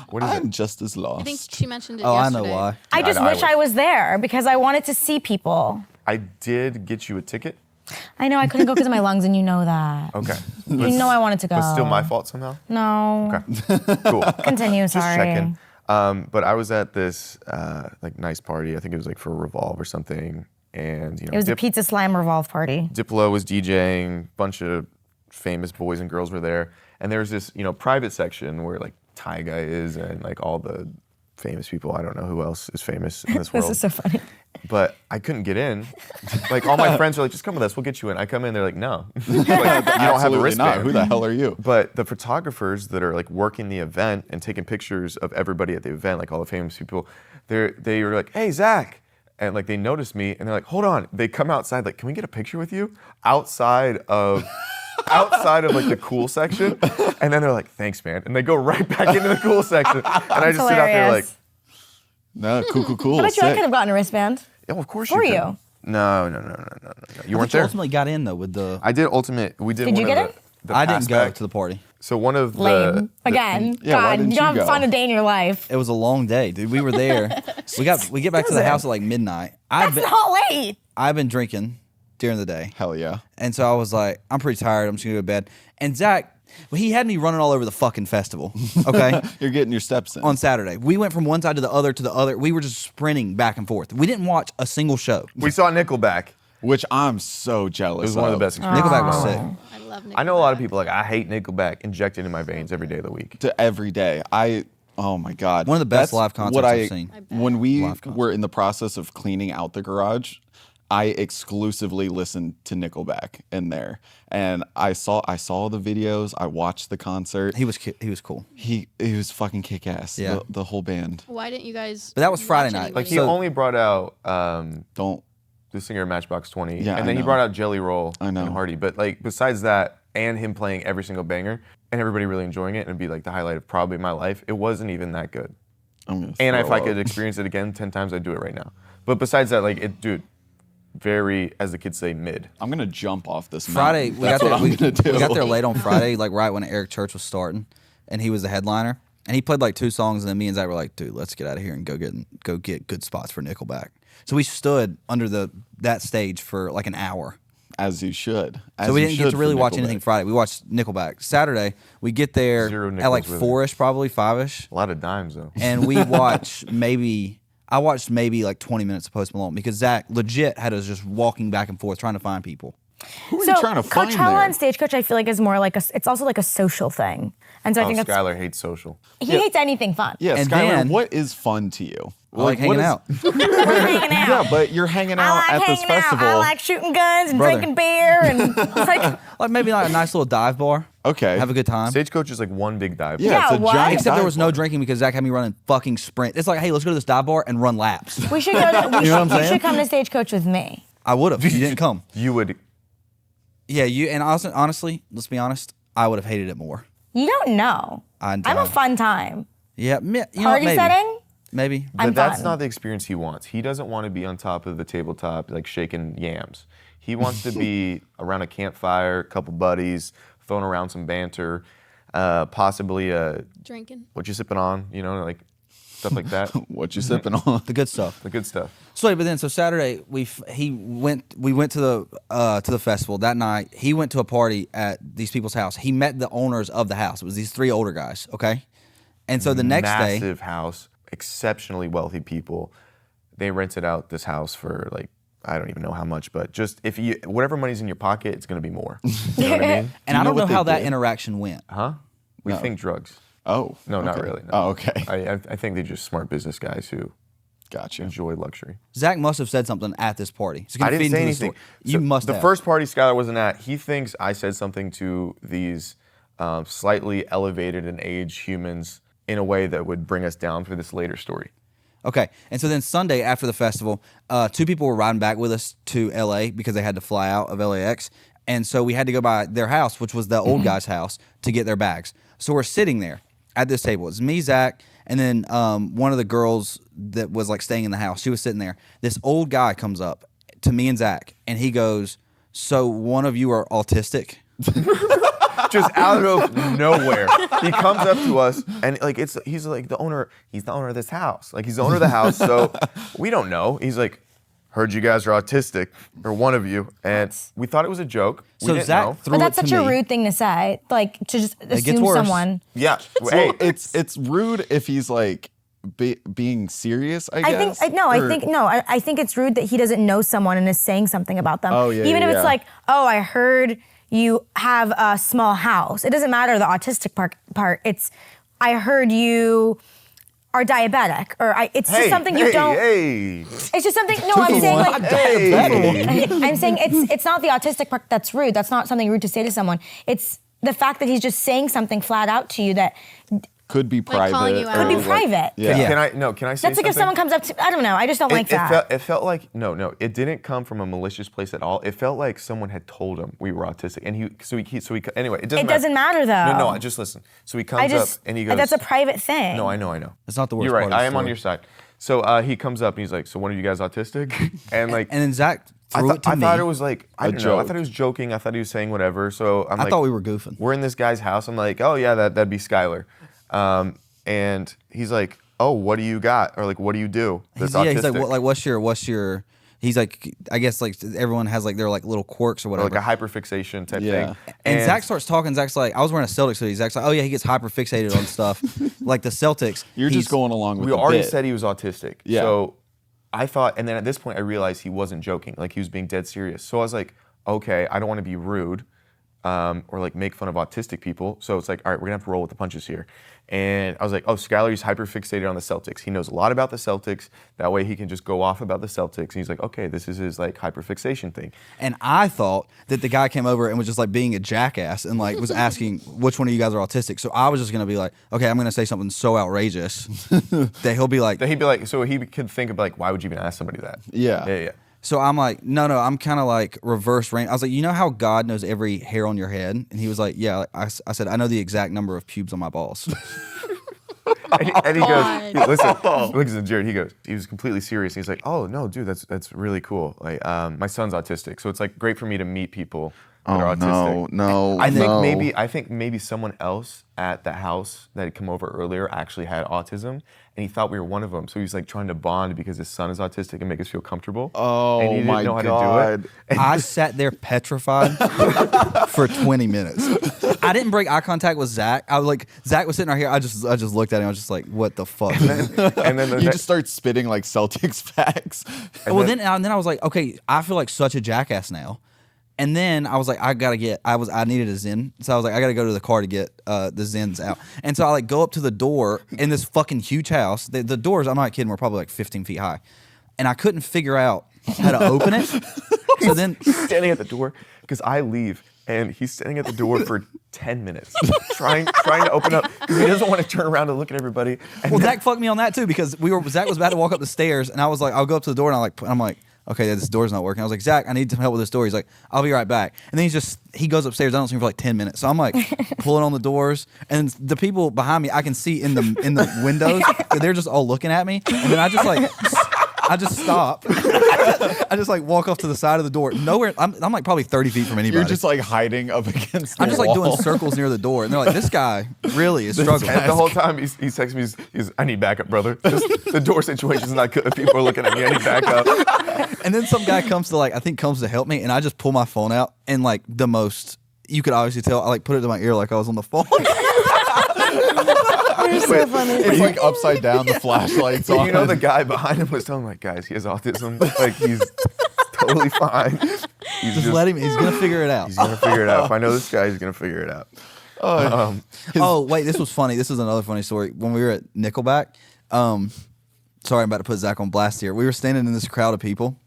S1: What is
S3: I'm
S1: it?
S3: just as lost.
S2: I think she mentioned it
S5: Oh, I
S2: yesterday.
S5: know why.
S4: I just wish I was there because I wanted to see people.
S1: I did get you a ticket.
S4: I know I couldn't go because of my lungs and you know that.
S1: Okay.
S4: You know I wanted to go.
S1: But still my fault somehow?
S4: No.
S1: Okay. Cool.
S4: Continue,
S1: Just
S4: sorry.
S1: checking. But I was at this like nice party. I think it was like for Revolve or something. And you know,
S4: It was a Pizza Slime Revolve party.
S1: Diplo was DJing. Bunch of famous boys and girls were there. And there was this, you know, private section where like Ty Guy is and like all the famous people. I don't know who else is famous in this world.
S4: This is so funny.
S1: But I couldn't get in. Like all my friends are like, just come with us, we'll get you in. I come in, they're like, no. Like, you don't have a
S3: Absolutely
S1: wristband.
S3: not. Who the hell are you?
S1: But the photographers that are like working the event and taking pictures of everybody at the event, like all the famous people, they were like, hey, Zach. And like they noticed me and they're like, hold on. They come outside, like, can we get a picture with you? Outside of like the cool section. And then they're like, thanks, man. And they go right back into the cool section. And I just sit out there like,
S3: No, cool.
S4: I bet you I
S3: sick.
S4: could have gotten a wristband.
S1: oh, of course
S4: For
S1: you
S4: you.
S1: can. No. You weren't
S5: You
S1: there.
S5: ultimately got in though with the.
S1: I did ultimate. We did.
S4: Did
S1: one
S4: you
S1: of
S4: get
S1: the
S5: I didn't go
S1: pass back.
S5: to the party.
S1: So one of
S4: Lame.
S1: the
S4: Again.
S3: Yeah, why
S4: God,
S3: didn't
S4: you
S3: you
S4: don't
S3: go?
S4: find a day in your life.
S5: It was a long day, dude. We were there. we get back to the house at like midnight.
S4: That's not late.
S5: I've been drinking during the day.
S3: Hell yeah.
S5: And so I was like, I'm pretty tired. I'm just gonna go to bed. And Zach, well, he had me running all over the fucking festival. Okay.
S3: You're getting your steps in.
S5: On Saturday, we went from one side to the other. We were just sprinting back and forth. We didn't watch a single show.
S1: we saw Nickelback.
S3: Which I'm so
S1: It
S3: jealous
S1: was one of the best experiences.
S5: Nickelback was sick.
S2: I love Nickelback.
S1: I know a lot of people like I hate Nickelback injected in my veins every day of the week.
S3: To every day. Oh my God.
S5: One of the best
S3: That's
S5: live concerts
S3: what
S5: I've seen.
S3: When we
S5: Live concert.
S3: were in the process of cleaning out the garage, I exclusively listened to Nickelback in there. And I saw the videos, I watched the concert.
S5: He was cool.
S3: He was fucking kick ass.
S5: Yeah.
S3: The whole band.
S2: Why didn't you guys?
S5: But that was Friday
S2: watch
S5: night.
S2: anybody?
S1: Like he
S5: So-
S1: only brought out
S3: Don't
S1: the singer of Matchbox 20,
S3: Yeah,
S1: and
S3: I
S1: then he
S3: know.
S1: brought out Jelly Roll
S3: I know.
S1: and Hardy. But like besides that, and him playing every single banger, and everybody really enjoying it, and it'd be like the highlight of probably my life. It wasn't even that good.
S3: I'm gonna
S1: And if
S3: throw
S1: I could
S3: up.
S1: experience it again 10 times, I'd do it right now. But besides that, like it, dude, very, as the kids say, mid.
S3: I'm gonna jump off this
S5: Friday,
S3: mountain. That's what I'm gonna do.
S5: we got there late on Friday, like right when Eric Church was starting, and he was the headliner. And he played like 2 songs, and then me and Zach were like, dude, let's get out of here and go get good spots for Nickelback. So we stood under that stage for like an hour.
S3: As you should.
S5: So we didn't get to really watch anything Friday. We watched Nickelback. Saturday, we get there at like 4-ish, probably 5-ish.
S1: A lot of dimes though.
S5: And we watched I watched maybe like 20 minutes of Post Malone because Zach legit had us just walking back and forth trying to find people.
S3: Who are you trying to find
S4: Coachella
S3: there?
S4: and Stagecoach, I feel like is more like it's also like a social thing, and so I think that's
S1: Skyler hates social.
S4: he hates anything fun.
S3: Yeah,
S5: And
S3: Skyler,
S5: then-
S3: what is fun to you?
S5: I like hanging out.
S4: Hanging out.
S3: Yeah, but you're hanging
S4: I
S3: out
S4: like
S3: at this
S4: hanging out.
S3: festival.
S4: I like shooting guns and
S5: Brother.
S4: drinking beer and like
S5: Like maybe like a nice little dive bar.
S3: Okay.
S5: Have a good time.
S1: Stagecoach is like one big dive.
S3: Yeah,
S4: Yeah,
S3: it's a
S4: what?
S3: giant
S5: Except there
S3: dive
S5: was no
S3: bar.
S5: drinking because Zach had me running fucking sprint. It's like, hey, let's go to this dive bar and run laps.
S4: we should go to
S5: You know what I'm
S4: you
S5: saying?
S4: should come to Stagecoach with me.
S5: I would have. You didn't come.
S1: You would.
S5: Yeah, you and honestly, let's be honest, I would have hated it more.
S4: You don't know. I'm a fun time.
S5: Yeah, you know what,
S4: Party
S5: maybe.
S4: setting?
S5: Maybe.
S4: I'm
S1: But that's
S4: fun.
S1: not the experience he wants. He doesn't want to be on top of the tabletop, like shaking yams. He wants to be around a campfire, a couple buddies, throwing around some banter, possibly
S2: Drinking.
S1: what you sipping on, you know, like stuff like that.
S3: What you sipping on?
S5: The good stuff.
S1: The good stuff.
S5: So, but then Saturday we went to the festival that night. He went to a party at these people's house. He met the owners of the house. It was these 3 older guys. Okay, and so the next day,
S1: Massive house, exceptionally wealthy people. They rented out this house for like, I don't even know how much, but just if you, whatever money's in your pocket, it's going to be more. You know what I mean?
S5: and I don't
S3: know
S5: know
S3: what they
S5: how that
S3: did?
S5: interaction went.
S1: Huh? We
S3: No.
S1: think drugs.
S3: Oh.
S1: No, not
S3: okay.
S1: really. No.
S3: Oh, okay.
S1: I think they're just smart business guys who
S3: Gotcha.
S1: enjoy luxury.
S5: Zach must have said something at this party. So
S1: I
S5: can you
S1: didn't
S5: feed
S1: say
S5: into the
S1: anything.
S5: story? You must
S1: The
S5: have.
S1: first party Skyler wasn't at, he thinks I said something to these slightly elevated in age humans in a way that would bring us down for this later story.
S5: Okay, and so then Sunday after the festival, 2 people were riding back with us to LA because they had to fly out of LAX. And so we had to go by their house, which was the old guy's house, to get their bags. So we're sitting there at this table. It's me, Zach, and then one of the girls that was like staying in the house. She was sitting there. This old guy comes up to me and Zach, and he goes, "So one of you are autistic?"
S1: Just out of nowhere, he comes up to us and like he's like the owner. He's the owner of this house. Like he's the owner of the house. So we don't know. He's like, heard you guys are autistic, or one of you, and we thought it was a joke. We
S5: So
S1: didn't
S5: Zach
S1: know.
S5: threw
S4: But that's
S5: it to
S4: such a
S5: me.
S4: rude thing to say, like to just
S5: gets
S4: assume
S5: worse.
S4: someone.
S1: Yeah.
S3: Well,
S1: Hey,
S3: it's rude if he's like being serious, I guess.
S4: I think it's rude that he doesn't know someone and is saying something about them.
S3: Oh, yeah,
S4: Even if
S3: yeah.
S4: it's like, oh, I heard you have a small house. It doesn't matter the autistic part. It's, I heard you are diabetic, or it's just something you don't.
S1: Hey.
S4: It's just something. No, I'm saying like. I'm saying it's not the autistic part that's rude. That's not something rude to say to someone. It's the fact that he's just saying something flat out to you that
S3: Could be private.
S2: calling you out.
S4: could be
S3: or, like-
S4: private.
S3: Yeah.
S1: Can I say
S4: That's like
S1: something?
S4: if someone comes up to. I don't know. I just don't like that.
S1: It felt like no. It didn't come from a malicious place at all. It felt like someone had told him we were autistic, and he anyway. It doesn't matter.
S4: though.
S1: No, just listen. So he comes up and he goes.
S4: That's a private thing.
S1: No, I know.
S5: That's not the worst
S1: You're right.
S5: part of the
S1: I am on
S5: story.
S1: your side. So he comes up and he's like, "So one of you guys autistic?" And like,
S5: And then Zach threw it to
S1: I
S5: me.
S1: thought it was like I don't know. I
S3: joke.
S1: thought he was joking. I thought he was saying whatever. So I'm
S5: I
S1: like,
S5: thought we were goofing.
S1: We're in this guy's house. I'm like, oh yeah, that'd be Skyler. And he's like, oh, what do you got? Or like, what do you do? That's
S5: He's like,
S1: autistic?
S5: what's your? He's like, I guess like everyone has like their like little quirks or
S1: Or
S5: whatever.
S1: like a hyperfixation type
S3: Yeah.
S1: thing.
S5: and Zach starts talking. Zach's like, I was wearing a Celtics hoodie. Zach's like, oh yeah, he gets hyper fixated on stuff, like the Celtics.
S3: You're
S5: He's-
S3: just going along with
S1: we
S3: the
S1: already
S3: bit.
S1: said he was autistic.
S3: Yeah.
S1: So I thought, and then at this point I realized he wasn't joking. Like he was being dead serious. So I was like, okay, I don't want to be rude or like make fun of autistic people. So it's like, all right, we're gonna have to roll with the punches here. And I was like, oh, Skyler's hyper fixated on the Celtics. He knows a lot about the Celtics. That way he can just go off about the Celtics. And he's like, okay, this is his like hyper fixation thing.
S5: And I thought that the guy came over and was just like being a jackass and like was asking which one of you guys are autistic. So I was just gonna be like, okay, I'm gonna say something so outrageous that he'll be like,
S1: Then he'd be like, so he could think of like, why would you even ask somebody that?
S3: Yeah.
S1: Yeah.
S5: so I'm like, no, I'm kind of like reverse range. I was like, you know how God knows every hair on your head? And he was like, yeah. I said, I know the exact number of pubes on my balls.
S1: And he
S2: God.
S1: goes, listen, Jared, he was completely serious. He's like, oh, no, dude, that's really cool. Like, my son's autistic. So it's like great for me to meet people that are autistic.
S3: no.
S1: I think maybe someone else at the house that had come over earlier actually had autism, and he thought we were one of them. So he was like trying to bond because his son is autistic and make us feel comfortable.
S3: Oh,
S1: and he didn't
S3: my
S1: know how
S3: God.
S1: to do it.
S5: I sat there petrified for 20 minutes. I didn't break eye contact with Zach. I was like, Zach was sitting right here. I just looked at him. I was just like, what the fuck?
S1: And then
S3: You just start spitting like Celtics facts.
S5: Then I was like, okay, I feel like such a jackass now. And then I was like, I needed a Zen. So I was like, I got to go to the car to get the Zens out. And so I like go up to the door in this fucking huge house. The doors, I'm not kidding, were probably like 15 feet high. And I couldn't figure out how to open it. So then
S1: he's standing at the door because I leave, and he's standing at the door for 10 minutes trying to open up because he doesn't want to turn around and look at everybody. And
S5: well, Zach fucked me on that too because Zach was about to walk up the stairs, and I was like, I'll go up to the door, and I'm like, okay, this door's not working. I was like, Zach, I need some help with this door. He's like, I'll be right back. And then he goes upstairs. I don't see him for like 10 minutes. So I'm like pulling on the doors, and the people behind me, I can see in the windows, they're just all looking at me. And then I just stop. I just like walk off to the side of the door. Nowhere. I'm like probably 30 feet from anybody.
S3: You're just like hiding up against the
S5: I'm just
S3: wall.
S5: like doing circles near the door, and they're like, "This guy really is struggling."
S1: And the whole time he's texting me, he's I need backup, brother. The door situation's not good. People are looking at me. I need backup.
S5: And then some guy comes to help me, and I just pull my phone out, and like the most you could obviously tell, I like put it to my ear like I was on the phone.
S4: You're so funny.
S3: It's like upside down, the flashlight's on.
S1: You know, the guy behind him was telling him, like, guys, he has autism. Like, he's totally fine.
S5: Just let him. He's gonna figure it out.
S1: He's gonna figure it out. If I know this guy, he's gonna figure it out.
S5: Oh wait, this was funny. This is another funny story. When we were at Nickelback, sorry, I'm about to put Zach on blast here. We were standing in this crowd of people,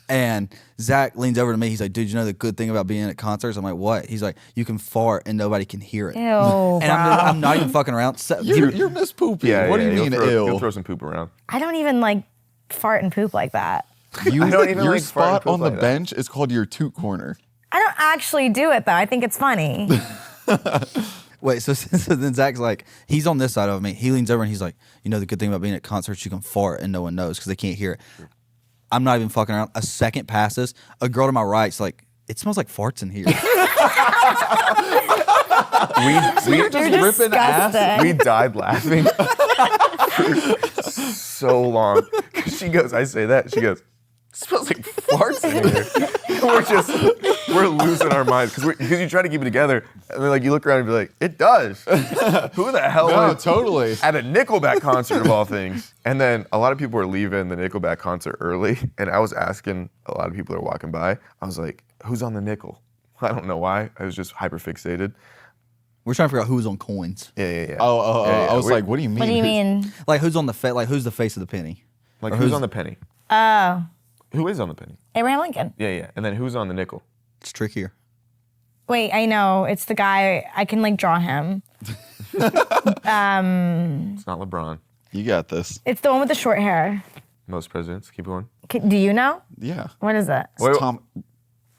S5: and Zach leans over to me. He's like, "Dude, you know the good thing about being at concerts?" I'm like, "What?" He's like, "You can fart and nobody can hear it."
S4: Ew.
S5: And I'm not even fucking around. So,
S3: You're Miss Poopy. What do you mean
S1: He'll
S3: ill?
S1: throw some poop around.
S4: I don't even like fart and poop like that.
S1: I don't even
S3: Your
S1: like
S3: spot
S1: farting
S3: on the
S1: like that.
S3: bench is called your toot corner.
S4: I don't actually do it though. I think it's funny.
S5: Wait, so then Zach's like, he's on this side of me. He leans over and he's like, "You know the good thing about being at concerts, you can fart and no one knows because they can't hear it." I'm not even fucking around. A second passes. A girl to my right's like, "It smells like farts in here."
S3: We're just
S4: You're
S3: ripping ass.
S4: disgusting.
S1: We died laughing for so long. She goes, I say that. She goes, "It smells like farts in here." And we're losing our minds because you try to keep it together, and then like you look around and be like, "It does." Who the hell?
S3: No,
S1: would-
S3: totally.
S1: At a Nickelback concert of all things. And then a lot of people were leaving the Nickelback concert early, and I was asking a lot of people that were walking by. I was like, "Who's on the Nickel?" I don't know why. I was just hyper fixated.
S5: We're trying to figure out who's on coins.
S1: Yeah.
S3: Oh,
S1: Yeah,
S3: I was
S1: we're-
S3: like, what do you mean?
S4: What do you mean?
S5: Like who's on the who's the face of the penny?
S1: Like,
S5: Or
S1: who's on the penny?
S4: Oh,
S1: Who is on the penny?
S4: Abraham Lincoln.
S1: Yeah. And then who's on the nickel?
S5: It's trickier.
S4: Wait, I know. It's the guy. I can like draw him.
S1: It's not LeBron.
S3: You got this.
S4: It's the one with the short hair.
S1: Most presidents. Keep going.
S4: Do you know?
S3: Yeah.
S4: What is it?
S1: Wait,
S3: Tom,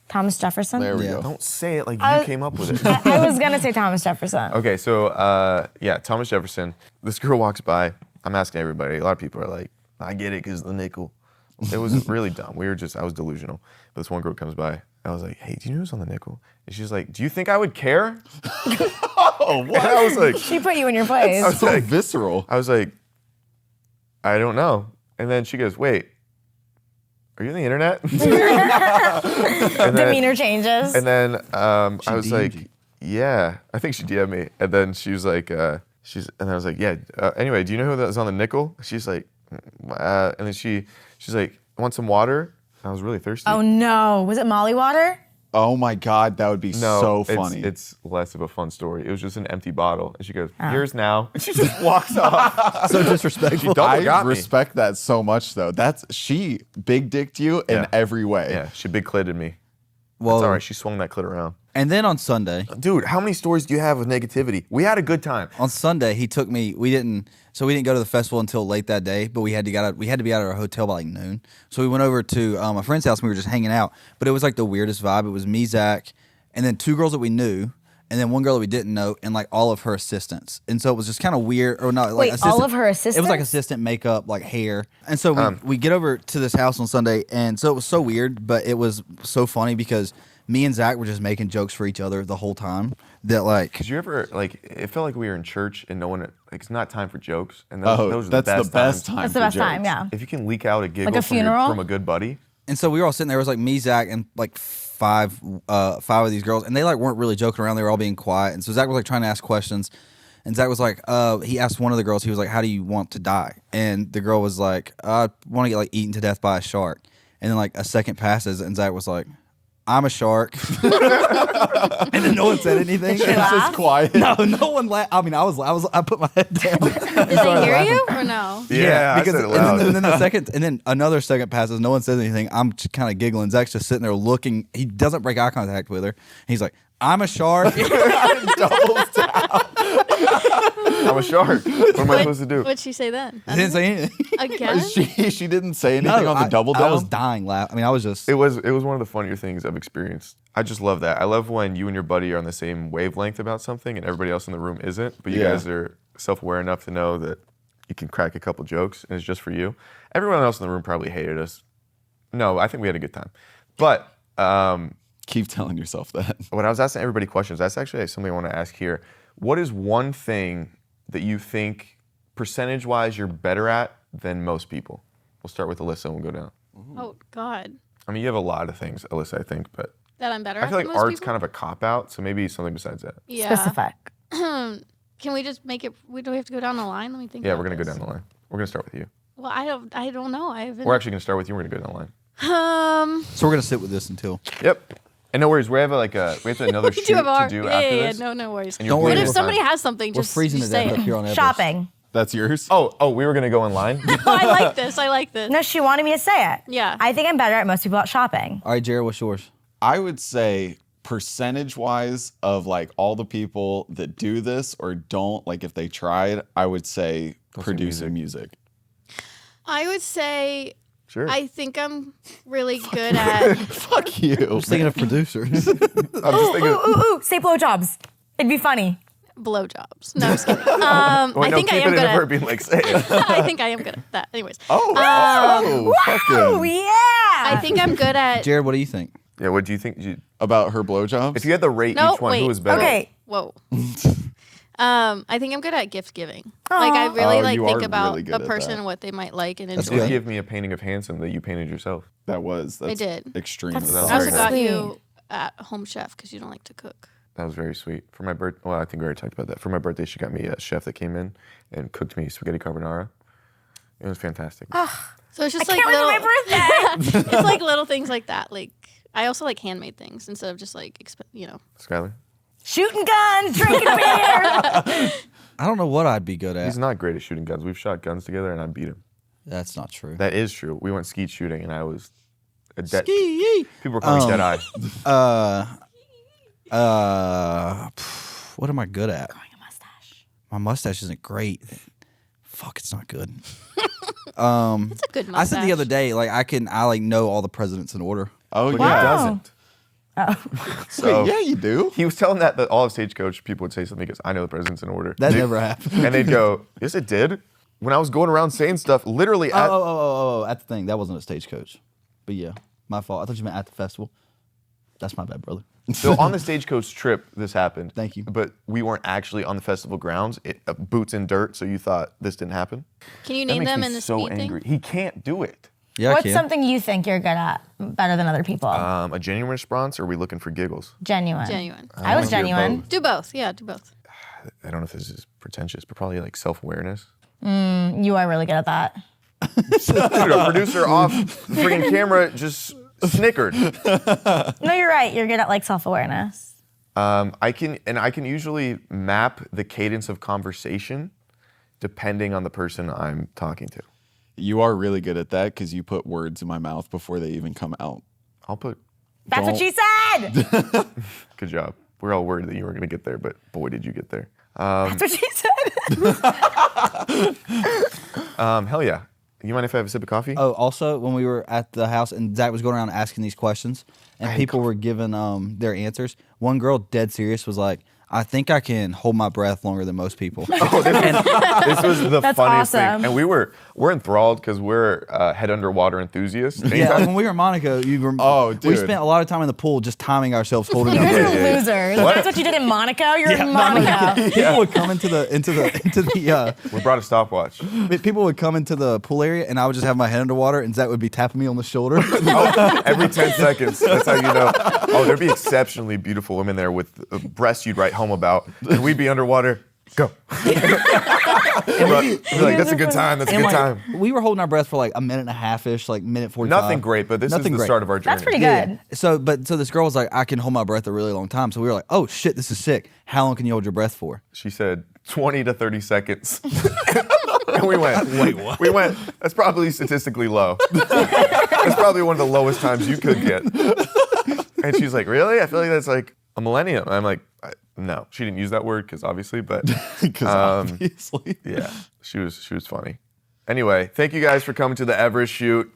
S4: Thomas Jefferson?
S3: there we
S5: Yeah.
S3: go.
S1: don't say it like you came up with it.
S4: I was gonna say Thomas Jefferson.
S1: Okay, so Thomas Jefferson. This girl walks by. I'm asking everybody. A lot of people are like, "I get it, cause the nickel." It was really dumb. I was delusional. But this one girl comes by. I was like, "Hey, do you know who's on the nickel?" And she's like, "Do you think I would care?"
S3: Oh, what?
S1: And I was like,
S4: She put you in your place.
S1: I was
S3: So
S1: like,
S3: visceral.
S1: I was like, "I don't know." And then she goes, "Wait, are you on the internet?" And then-
S4: Demeanor changes.
S1: And then I was
S5: DM'd
S1: like,
S5: you.
S1: "Yeah." I think she DM'd me. And then she was like, and I was like, "Yeah." Anyway, do you know who that was on the nickel? She's like, and then she's like, "Want some water?" I was really thirsty.
S4: Oh no, was it Molly water?
S3: Oh my God, that would be
S1: No,
S3: so funny.
S1: It's less of a fun story. It was just an empty bottle. And she goes, "Here's now." And she just walks off.
S5: So disrespectful.
S1: double
S3: I
S1: got me.
S3: respect that so much, though. She big dicked you in
S1: Yeah.
S3: every way.
S1: Yeah, she big clitted me.
S5: Well,
S1: It's all right. She swung that clit around.
S5: and then on Sunday,
S1: Dude, how many stories do you have with negativity? We had a good time.
S5: he took me. We didn't go to the festival until late that day, but we had to be out of our hotel by like noon. So we went over to a friend's house and we were just hanging out. But it was like the weirdest vibe. It was me, Zach, and then two girls that we knew, and then one girl that we didn't know, and like all of her assistants. And so it was just kind of weird, or not like
S4: Wait, all of her
S5: It was like
S4: assistants?
S5: assistant makeup, like hair. And so we get over to this house on Sunday, and so it was so weird, but it was so funny because me and Zach were just making jokes for each other the whole time. That like,
S1: Cause you ever like it felt like we were in church and no one like it's not time for jokes and those are
S3: that's
S1: the best
S3: time.
S4: That's
S3: for
S4: the best
S3: jokes.
S4: time, yeah.
S1: If you can leak out a giggle
S4: Like a funeral?
S1: from a good buddy.
S5: and so we were all sitting there. It was like me, Zach, and like five of these girls, and they like weren't really joking around. They were all being quiet. And so Zach was like trying to ask questions, and Zach was like, he asked one of the girls, he was like, "How do you want to die?" And the girl was like, "I want to get like eaten to death by a shark." And then like a second passes, and Zach was like, "I'm a shark." And then no one said anything.
S4: Did she
S5: And it's
S4: laugh?
S3: Quiet.
S5: no one laughed. I mean, I put my head down.
S2: Did they hear you or no?
S1: Yeah, I
S5: because
S1: said it loud.
S5: and then the second, and then another second passes. No one says anything. I'm just kind of giggling. Zach's just sitting there looking. He doesn't break eye contact with her. He's like, "I'm a shark."
S1: I'm a shark. What am I supposed to do?
S2: What'd she say then?
S5: I didn't say anything.
S2: Again?
S3: She didn't say anything on the double down.
S5: I was dying laugh. I mean, I was just.
S1: It was one of the funnier things I've experienced. I just love that. I love when you and your buddy are on the same wavelength about something and everybody else in the room isn't, but you
S3: Yeah.
S1: guys are self-aware enough to know that you can crack a couple jokes and it's just for you. Everyone else in the room probably hated us. No, I think we had a good time. But
S3: Keep telling yourself that.
S1: when I was asking everybody questions, that's actually something I want to ask here. What is one thing that you think percentage-wise you're better at than most people? We'll start with Alyssa and we'll go down.
S2: Oh God,
S1: I mean, you have a lot of things, Alyssa, I think, but
S2: that I'm better.
S1: I feel
S2: at
S1: like
S2: than most
S1: art's
S2: people?
S1: kind of a cop-out, so maybe something besides that.
S2: Yeah.
S4: Specific.
S2: Can we just make it? Do we have to go down the line? Let me think.
S1: Yeah,
S2: about
S1: we're going to go
S2: this.
S1: down the line. We're going to start with you.
S2: Well, I don't know. I haven't.
S1: We're actually going to start with you. We're going to go down the line.
S5: So we're gonna sit with this until.
S1: Yep. And no worries. We have another
S2: We
S1: shoot
S2: do have
S1: to
S2: our.
S1: do
S2: Yeah,
S1: after
S2: yeah,
S1: this.
S2: no worries.
S1: And
S5: Don't
S1: you're
S5: worry,
S2: But if
S5: we're
S2: somebody
S1: fine.
S2: has something,
S5: We're
S2: just
S5: freezing to
S2: say
S5: death
S2: it.
S5: up here on Everest.
S4: Shopping.
S3: That's yours?
S1: Oh, we were going to go in line?
S2: I like this. I like this.
S4: No, she wanted me to say it.
S2: Yeah.
S4: I think I'm better at most people at shopping.
S5: All right, Jared, what's yours?
S3: I would say percentage-wise of like all the people that do this or don't, like if they tried, I would say producing music.
S2: I would say.
S1: Sure.
S2: I think I'm really good at.
S3: Fuck you.
S5: I was thinking of producers.
S1: I'm just thinking.
S4: Ooh, say blowjobs. It'd be funny.
S2: Blowjobs. No, I'm just kidding.
S1: Wait,
S2: I
S1: no,
S2: think I
S1: keep
S2: am
S1: it
S2: good
S1: in a
S2: at.
S1: verb being like, say it.
S2: I think I am good at that. Anyways,
S4: Oh,
S3: fucking.
S4: yeah.
S2: I think I'm good at.
S5: Jared, what do you think?
S1: Yeah, what do you think?
S3: About her blowjobs?
S1: If you had to rate
S2: No,
S1: each one,
S2: wait.
S1: who was better?
S4: Okay.
S2: Whoa. I think I'm good at gift giving. Like I
S4: Aw.
S2: really
S3: Oh,
S2: like
S3: you
S2: think
S3: are
S2: about
S3: really good
S2: a
S3: at
S2: person
S3: that.
S2: and what they might like and
S5: That's
S2: enjoy.
S1: Just give me a painting of Handsome that you painted yourself.
S3: That's
S2: did.
S3: extremely
S4: That's
S1: That was
S2: I also
S1: very
S2: got
S4: sweet.
S2: you at Home Chef because you don't like to cook.
S1: That was very sweet. For my birthday, well, I think we already talked about that. For my birthday, she got me a chef that came in and cooked me spaghetti carbonara. It was fantastic.
S2: So it's just
S4: I
S2: like
S4: can't wait
S2: little,
S4: for my birthday.
S2: it's like little things like that. Like I also like handmade things instead of just like
S1: Skyler?
S4: Shooting guns, drinking beer.
S5: I don't know what I'd be good at.
S1: He's not great at shooting guns. We've shot guns together and I beat him.
S5: That's not true.
S1: That is true. We went skeet shooting and I was a dead.
S5: Ski.
S1: People were calling me dead eye.
S5: What am I good at?
S4: Growing a mustache.
S5: My mustache isn't great. Fuck, it's not good.
S2: It's a good mustache.
S5: I said the other day, like I like know all the presidents in order.
S3: Oh,
S1: But
S3: yeah.
S1: he doesn't. So
S3: Wait, yeah, you do.
S1: he was telling that all of Stagecoach people would say something because I know the president's in order.
S5: That never happened.
S1: And they'd go, yes, it did. When I was going around saying stuff, literally at
S5: At the thing. That wasn't a Stagecoach. But yeah, my fault. I thought you meant at the festival. That's my bad, brother.
S1: So on the Stagecoach trip, this happened.
S5: Thank you.
S1: But we weren't actually on the festival grounds. Boots in dirt, so you thought this didn't happen.
S2: Can you
S1: That
S2: name
S1: makes
S2: them
S1: me
S2: in the
S1: so
S2: speed
S1: angry.
S2: thing?
S1: He can't do it.
S5: Yeah, I
S4: What's
S5: can.
S4: something you think you're good at better than other people?
S1: A genuine response, or are we looking for giggles?
S4: Genuine.
S2: Genuine.
S4: I was
S1: wanna do
S4: genuine.
S1: both.
S2: Do both. Yeah, do both.
S1: I don't know if this is pretentious, but probably like self-awareness.
S4: You are really good at that.
S1: Dude, a producer off the freaking camera just snickered.
S4: No, you're right. You're good at like self-awareness.
S1: I can usually map the cadence of conversation depending on the person I'm talking to.
S3: You are really good at that because you put words in my mouth before they even come out.
S1: I'll put.
S4: That's what she said.
S1: Good job. We're all worried that you were going to get there, but boy, did you get there.
S4: That's what she said.
S1: Hell yeah. You mind if I have a sip of coffee?
S5: Oh, also, when we were at the house and Zach was going around asking these questions and people were giving their answers, one girl, dead serious, was like, I think I can hold my breath longer than most people.
S1: This was the
S4: That's
S1: funniest
S4: awesome.
S1: thing, and we're enthralled because we're head underwater enthusiasts.
S5: Yeah,
S1: Anytime-
S5: when we were in Monaco, we
S3: dude.
S5: spent a lot of time in the pool just timing ourselves holding our
S4: You're
S5: breath.
S4: a loser.
S1: What?
S4: That's what you did in Monaco? You're in Monaco.
S5: People would come into the
S1: we brought a stopwatch.
S5: people would come into the pool area, and I would just have my head underwater, and Zach would be tapping me on the shoulder.
S1: Every 10 seconds. That's how you know. Oh, there'd be exceptionally beautiful women there with breasts you'd write home about, and we'd be underwater. Go. We'd be like, that's a good time. That's a
S5: And,
S1: good
S5: like,
S1: time.
S5: we were holding our breath for like a minute and a half ish, like minute 45.
S1: Nothing great, but this is
S5: Nothing
S1: the
S5: great.
S1: start of our journey.
S4: That's pretty good.
S5: So this girl was like, I can hold my breath a really long time. So we were like, oh shit, this is sick. How long can you hold your breath for?
S1: She said 20 to 30 seconds. And we went, wait, what? We went, that's probably statistically low. That's probably one of the lowest times you could get. And she's like, really? I feel like that's like a millennium. And I'm like, no. She didn't use that word because obviously, but
S3: Obviously.
S1: yeah, she was funny. Anyway, thank you guys for coming to the Everest shoot.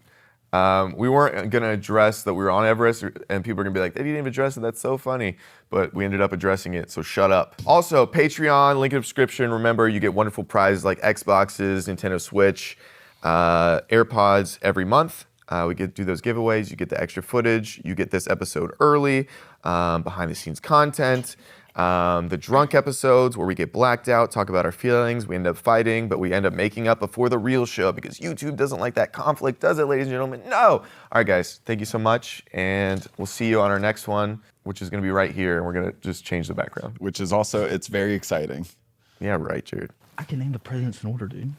S1: We weren't going to address that we were on Everest, and people are going to be like, they didn't even address it. That's so funny. But we ended up addressing it, so shut up. Also, Patreon, link in the description. Remember, you get wonderful prizes like Xboxes, Nintendo Switch, AirPods every month. We get to do those giveaways. You get the extra footage. You get this episode early, behind-the-scenes content. The drunk episodes where we get blacked out, talk about our feelings, we end up fighting, but we end up making up before the real show because YouTube doesn't like that conflict, does it, ladies and gentlemen? No! All right, guys, thank you so much, and we'll see you on our next one, which is going to be right here, and we're going to just change the background.
S3: Which is also, it's very exciting.
S1: Yeah, right, Jared.
S5: I can name the presidents in order, dude.